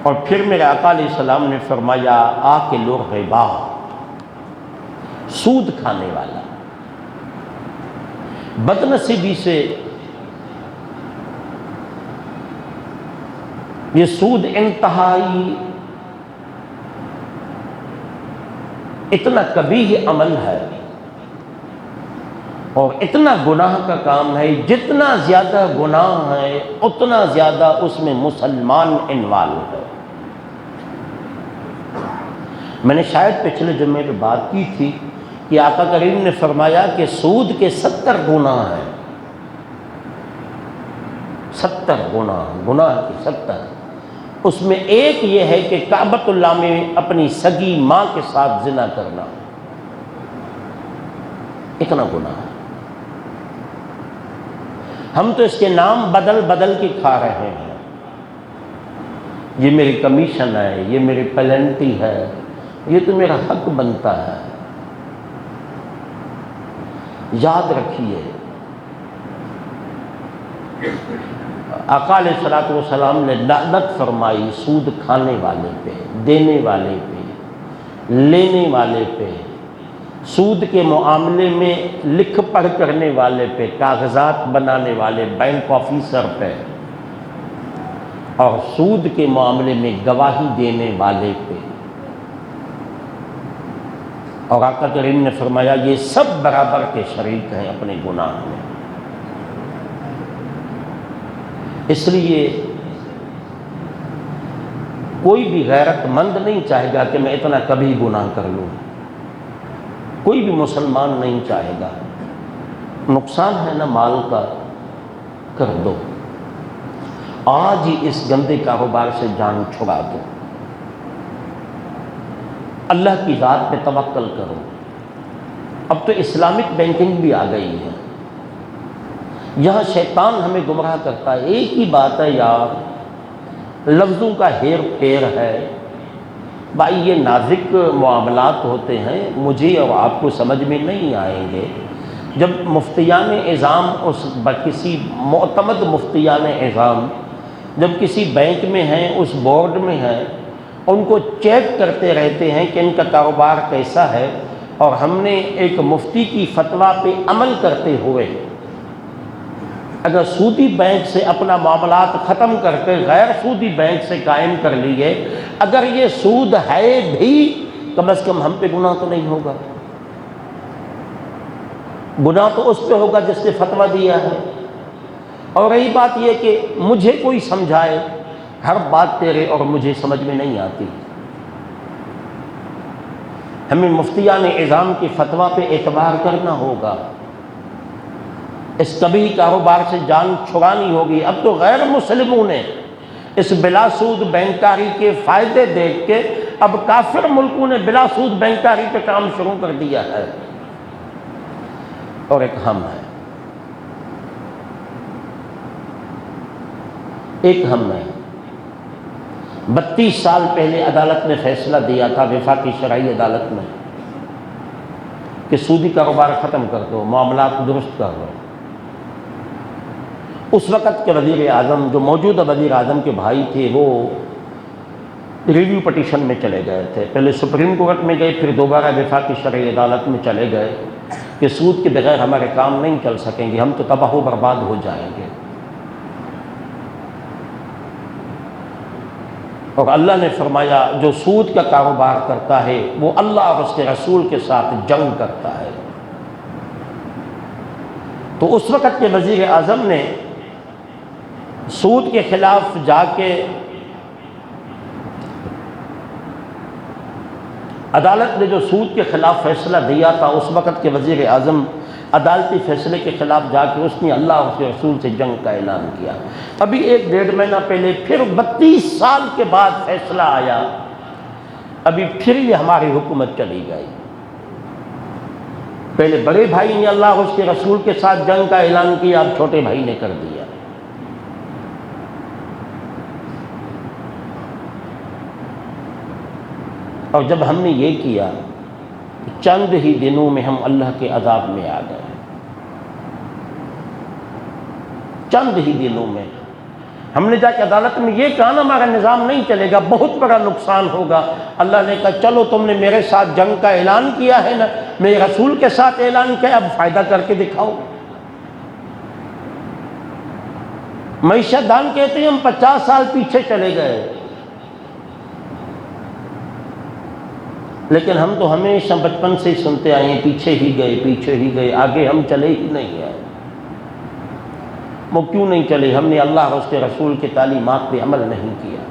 اور پھر میرے آقا علیہ السلام نے فرمایا آکل الربا، سود کھانے والا، بدنصیبی سے یہ سود انتہائی اتنا قبیح عمل ہے اور اتنا گناہ کا کام ہے، جتنا زیادہ گناہ ہے اتنا زیادہ اس میں مسلمان انوالو ہے۔ میں نے شاید پچھلے جمعے میں بات کی تھی کہ آقا کریم نے فرمایا کہ سود کے 70 گناہ ہیں، 70 گناہ کے 70۔ اس میں ایک یہ ہے کہ کعبۃ اللہ میں اپنی سگی ماں کے ساتھ زنا کرنا، اتنا گناہ ہے۔ ہم تو اس کے نام بدل بدل کے کھا رہے ہیں، یہ میری کمیشن ہے، یہ میری پلنٹی ہے، یہ تو میرا حق بنتا ہے۔ یاد رکھیے آقا علیہ الصلوۃ والسلام نے لعنت فرمائی سود کھانے والے پہ، دینے والے پہ، لینے والے پہ، سود کے معاملے میں لکھ پڑھ کرنے والے پہ، کاغذات بنانے والے بینک آفیسر پہ، اور سود کے معاملے میں گواہی دینے والے پہ۔ اور آقا کریم نے فرمایا یہ سب برابر کے شریک ہیں اپنے گناہ میں۔ اس لیے کوئی بھی غیرت مند نہیں چاہے گا کہ میں اتنا کبھی گناہ کر لوں، کوئی بھی مسلمان نہیں چاہے گا۔ نقصان ہے نا مال کا، کر دو، آج ہی اس گندے کاروبار سے جان چھڑا دو، اللہ کی ذات پہ توکل کرو۔ اب تو اسلامک بینکنگ بھی آ گئی ہے، یہاں شیطان ہمیں گمراہ کرتا ہے۔ ایک ہی بات ہے یار، لفظوں کا ہیر پھیر ہے بھائی، یہ نازک معاملات ہوتے ہیں، مجھے اور آپ کو سمجھ میں نہیں آئیں گے۔ جب مفتیان اعظام کسی معتمد مفتیان اعظام جب کسی بینک میں ہیں، اس بورڈ میں ہیں، ان کو چیک کرتے رہتے ہیں کہ ان کا کاروبار کیسا ہے، اور ہم نے ایک مفتی کی فتویٰ پہ عمل کرتے ہوئے اگر سودی بینک سے اپنا معاملات ختم کر کے غیر سودی بینک سے قائم کر لیے، اگر یہ سود ہے بھی کم از کم ہم پہ گناہ تو نہیں ہوگا۔ گناہ تو اس پہ ہوگا جس نے فتویٰ دیا ہے۔ اور رہی بات یہ کہ مجھے کوئی سمجھائے، ہر بات تیرے اور مجھے سمجھ میں نہیں آتی، ہمیں مفتیان اعظام کی فتویٰ پہ اعتبار کرنا ہوگا۔ اس کبھی کاروبار سے جان چھڑانی ہوگی۔ اب تو غیر مسلموں نے اس بلا سود بینکاری کے فائدے دیکھ کے اب کافر ملکوں نے بلا سود بینکاری پہ کام شروع کر دیا ہے، اور ایک ہم ہے، ایک ہم ہے۔ 32 سال پہلے عدالت نے فیصلہ دیا تھا، وفاقی شرعی عدالت میں، کہ سودی کاروبار ختم کر دو، معاملات درست کر دو۔ اس وقت کے وزیر اعظم، جو موجودہ وزیر اعظم کے بھائی تھے، وہ ریویو پٹیشن میں چلے گئے تھے، پہلے سپریم کورٹ میں گئے، پھر دوبارہ وفاقی شرعی عدالت میں چلے گئے کہ سود کے بغیر ہمارے کام نہیں چل سکیں گے، ہم تو تباہ و برباد ہو جائیں گے۔ اور اللہ نے فرمایا جو سود کا کاروبار کرتا ہے وہ اللہ اور اس کے رسول کے ساتھ جنگ کرتا ہے۔ تو اس وقت کے وزیر اعظم نے سود کے خلاف جا کے عدالت نے جو سود کے خلاف فیصلہ دیا تھا، اس وقت کے وزیر اعظم عدالتی فیصلے کے خلاف جا کے اس نے اللہ اور اس کے رسول سے جنگ کا اعلان کیا۔ ابھی 1-1.5 مہینہ پہلے پھر 32 سال کے بعد فیصلہ آیا، ابھی پھر یہ ہماری حکومت چلی گئی۔ پہلے بڑے بھائی نے اللہ اور اس کے رسول کے ساتھ جنگ کا اعلان کیا، اب چھوٹے بھائی نے کر دیا۔ اور جب ہم نے یہ کیا، چند ہی دنوں میں ہم اللہ کے عذاب میں آ گئے، چند ہی دنوں میں۔ ہم نے جا کے عدالت میں یہ کہا نا ہمارا نظام نہیں چلے گا، بہت بڑا نقصان ہوگا۔ اللہ نے کہا چلو تم نے میرے ساتھ جنگ کا اعلان کیا ہے نا، میرے رسول کے ساتھ اعلان کیا، اب فائدہ کر کے دکھاؤ۔ معیشت دان کہتے ہیں ہم 50 سال پیچھے چلے گئے، لیکن ہم تو ہمیشہ بچپن سے ہی سنتے آئے ہیں پیچھے ہی گئے، پیچھے ہی گئے، آگے ہم چلے ہی نہیں آئے۔ وہ کیوں نہیں چلے؟ ہم نے اللہ اور اس کے رسول کی تعلیمات پہ عمل نہیں کیا۔